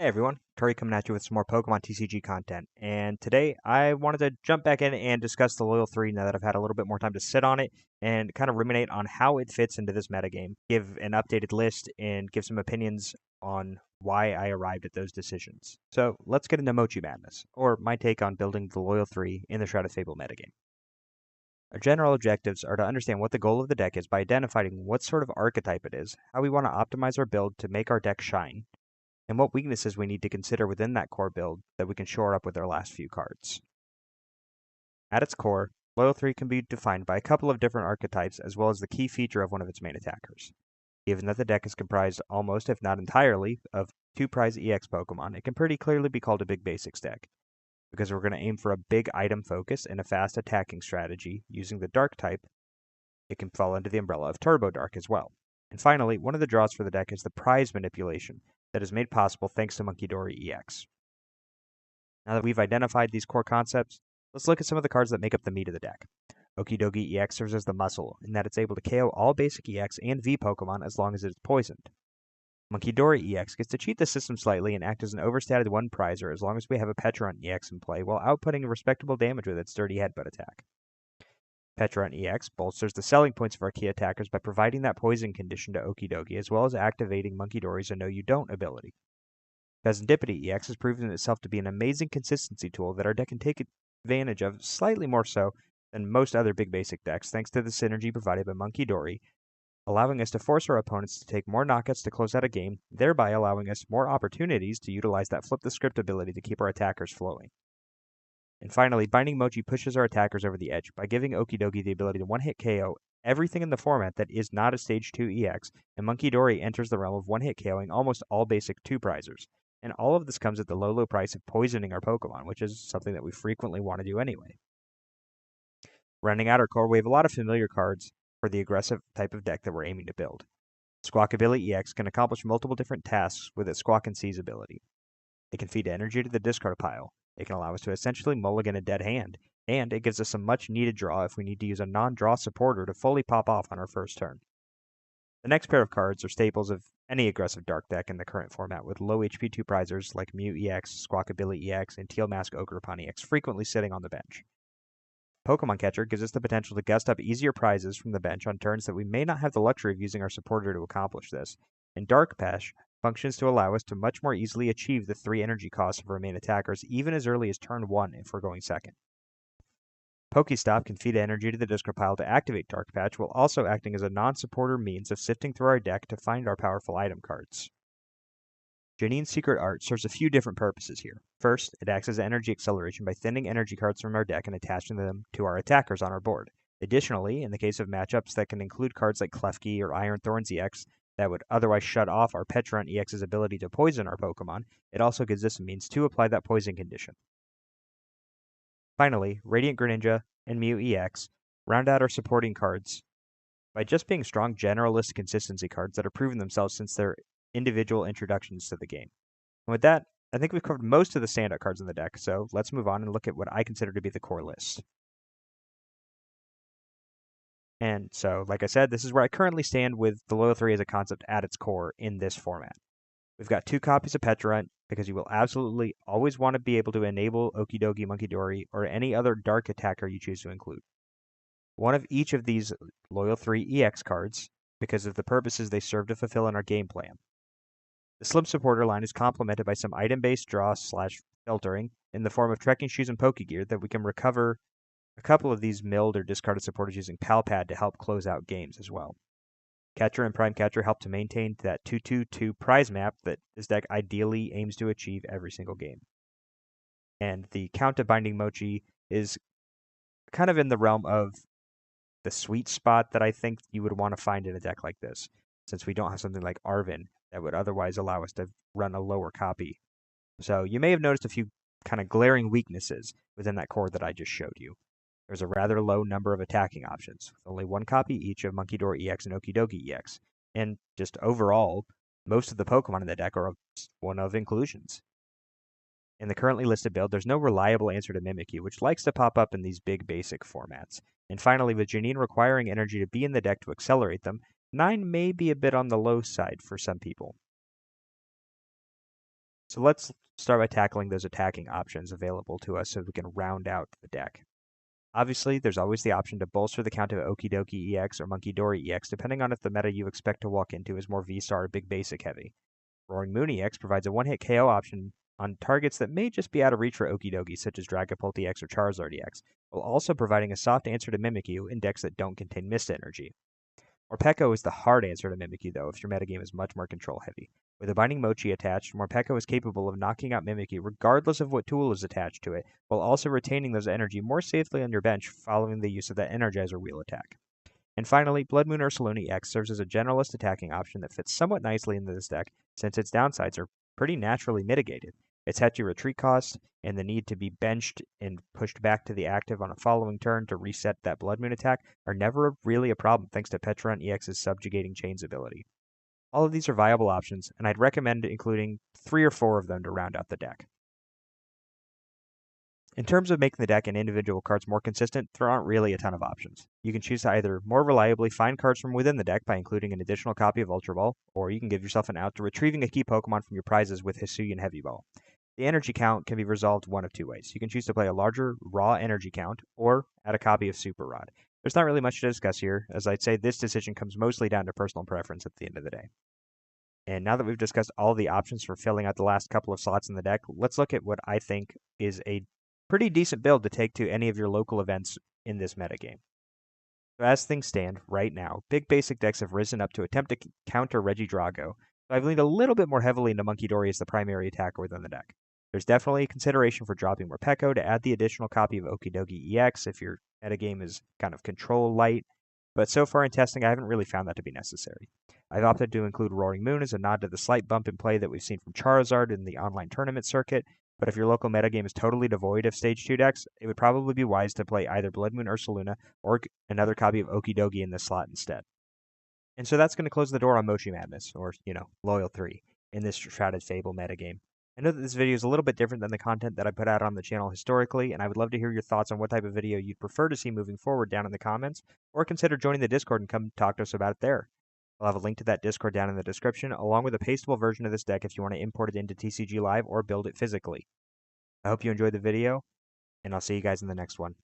Hey everyone, Tori coming at you with some more Pokemon TCG content. And today I wanted to jump back in and discuss the Loyal 3 now that I've had a little bit more time to sit on it and kind of ruminate on how it fits into this metagame, give an updated list, and give some opinions on why I arrived at those decisions. So let's get into Mochi Madness, or my take on building the Loyal 3 in the Shroud of Fable metagame. Our general objectives are to understand what the goal of the deck is by identifying what sort of archetype it is, how we want to optimize our build to make our deck shine, and what weaknesses we need to consider within that core build that we can shore up with our last few cards. At its core, Loyal 3 can be defined by a couple of different archetypes as well as the key feature of one of its main attackers. Given that the deck is comprised almost, if not entirely, of 2 prize EX Pokemon, it can pretty clearly be called a big basics deck. Because we're going to aim for a big item focus and a fast attacking strategy using the Dark type, it can fall under the umbrella of Turbo Dark as well. And finally, one of the draws for the deck is the prize manipulation that is made possible thanks to Munkidori EX. Now that we've identified these core concepts, let's look at some of the cards that make up the meat of the deck. Okidogi EX serves as the muscle, in that it's able to KO all basic EX and V Pokemon as long as it is poisoned. Munkidori EX gets to cheat the system slightly and act as an overstated one prizer as long as we have a Pecharunt EX in play while outputting respectable damage with its sturdy headbutt attack. Pecharunt EX bolsters the selling points of our key attackers by providing that poison condition to Okidogi, as well as activating Munkidori's I Know You Don't ability. Fezandipiti EX has proven itself to be an amazing consistency tool that our deck can take advantage of slightly more so than most other big basic decks, thanks to the synergy provided by Munkidori, allowing us to force our opponents to take more knockouts to close out a game, thereby allowing us more opportunities to utilize that flip the script ability to keep our attackers flowing. And finally, Binding Mochi pushes our attackers over the edge by giving Okidogi the ability to one-hit KO everything in the format that is not a Stage 2 EX, and Munkidori enters the realm of one-hit KOing almost all basic 2 prizers. And all of this comes at the low price of poisoning our Pokemon, which is something that we frequently want to do anyway. Rounding out our core, we have a lot of familiar cards for the aggressive type of deck that we're aiming to build. Squawkabilly EX can accomplish multiple different tasks with its Squawk and Seize ability. It can feed energy to the discard pile. It can allow us to essentially mulligan a dead hand, and it gives us some much needed draw if we need to use a non-draw supporter to fully pop off on our first turn. The next pair of cards are staples of any aggressive dark deck in the current format, with low HP 2 prizers like Mew EX, Squawkabilly EX, and Teal Mask Ogerpon EX frequently sitting on the bench. Pokémon Catcher gives us the potential to gust up easier prizes from the bench on turns that we may not have the luxury of using our supporter to accomplish this, and Dark Patch functions to allow us to much more easily achieve the 3 energy costs of our main attackers even as early as turn 1 if we're going second. PokéStop can feed energy to the discard pile to activate Dark Patch while also acting as a non-supporter means of sifting through our deck to find our powerful item cards. Janine's Secret Art serves a few different purposes here. First, it acts as energy acceleration by thinning energy cards from our deck and attaching them to our attackers on our board. Additionally, in the case of matchups that can include cards like Klefki or Iron Thorns EX that would otherwise shut off our Pecharunt EX's ability to poison our Pokemon, it also gives us a means to apply that poison condition. Finally, Radiant Greninja and Mew EX round out our supporting cards by just being strong generalist consistency cards that have proven themselves since their individual introductions to the game. And with that, I think we've covered most of the standout cards in the deck, so let's move on and look at what I consider to be the core list. And so, like I said, this is where I currently stand with the Loyal 3 as a concept at its core in this format. We've got 2 copies of Pecharunt, because you will absolutely always want to be able to enable Okidogi, Munkidori, or any other dark attacker you choose to include. One of each of these Loyal 3 EX cards, because of the purposes they serve to fulfill in our game plan. The Slim supporter line is complemented by some item-based draw/filtering in the form of Trekking Shoes and Pokégear that we can recover a couple of these milled or discarded supporters using Pal Pad to help close out games as well. Catcher and Prime Catcher help to maintain that 2-2-2 prize map that this deck ideally aims to achieve every single game. And the count of Binding Mochi is kind of in the realm of the sweet spot that I think you would want to find in a deck like this, since we don't have something like Arven that would otherwise allow us to run a lower copy. So you may have noticed a few kind of glaring weaknesses within that core that I just showed you. There's a rather low number of attacking options, with only 1 copy each of Munkidori EX and Okidogi EX, and just overall, most of the Pokemon in the deck are one of inclusions. In the currently listed build, there's no reliable answer to Mimikyu, which likes to pop up in these big basic formats. And finally, with Janine requiring energy to be in the deck to accelerate them, 9 may be a bit on the low side for some people. So let's start by tackling those attacking options available to us so we can round out the deck. Obviously, there's always the option to bolster the count of Okidogi EX or Munkidori EX, depending on if the meta you expect to walk into is more V-Star or Big Basic heavy. Roaring Moon EX provides a one-hit KO option on targets that may just be out of reach for Okidogi, such as Dragapult EX or Charizard EX, while also providing a soft answer to Mimikyu in decks that don't contain Mist Energy. Morpeko is the hard answer to Mimikyu, though, if your metagame is much more control-heavy. With a Binding Mochi attached, Morpeko is capable of knocking out Mimikyu regardless of what tool is attached to it, while also retaining those energy more safely on your bench following the use of that Energizer wheel attack. And finally, Blood Moon Ursaluna EX serves as a generalist attacking option that fits somewhat nicely into this deck, since its downsides are pretty naturally mitigated. Its hefty retreat cost and the need to be benched and pushed back to the active on a following turn to reset that Blood Moon attack are never really a problem thanks to Pecharunt EX's Subjugating Chains ability. All of these are viable options, and I'd recommend including 3 or 4 of them to round out the deck. In terms of making the deck and individual cards more consistent, there aren't really a ton of options. You can choose to either more reliably find cards from within the deck by including an additional copy of Ultra Ball, or you can give yourself an out to retrieving a key Pokemon from your prizes with Hisuian Heavy Ball. The energy count can be resolved one of two ways. You can choose to play a larger raw energy count, or add a copy of Super Rod. There's not really much to discuss here, as I'd say this decision comes mostly down to personal preference at the end of the day. And now that we've discussed all the options for filling out the last couple of slots in the deck, let's look at what I think is a pretty decent build to take to any of your local events in this metagame. So as things stand right now, big basic decks have risen up to attempt to counter Regidrago, so I've leaned a little bit more heavily into Munkidori as the primary attacker within the deck. There's definitely a consideration for dropping Morpeko to add the additional copy of Okidogi EX if your metagame is kind of control light, but so far in testing I haven't really found that to be necessary. I've opted to include Roaring Moon as a nod to the slight bump in play that we've seen from Charizard in the online tournament circuit, but if your local metagame is totally devoid of Stage 2 decks, it would probably be wise to play either Blood Moon Ursaluna or another copy of Okidogi in this slot instead. And so that's going to close the door on Mochi Madness, or, Loyal 3, in this Shrouded Fable metagame. I know that this video is a little bit different than the content that I put out on the channel historically, and I would love to hear your thoughts on what type of video you'd prefer to see moving forward down in the comments, or consider joining the Discord and come talk to us about it there. I'll have a link to that Discord down in the description, along with a pastable version of this deck if you want to import it into TCG Live or build it physically. I hope you enjoyed the video, and I'll see you guys in the next one.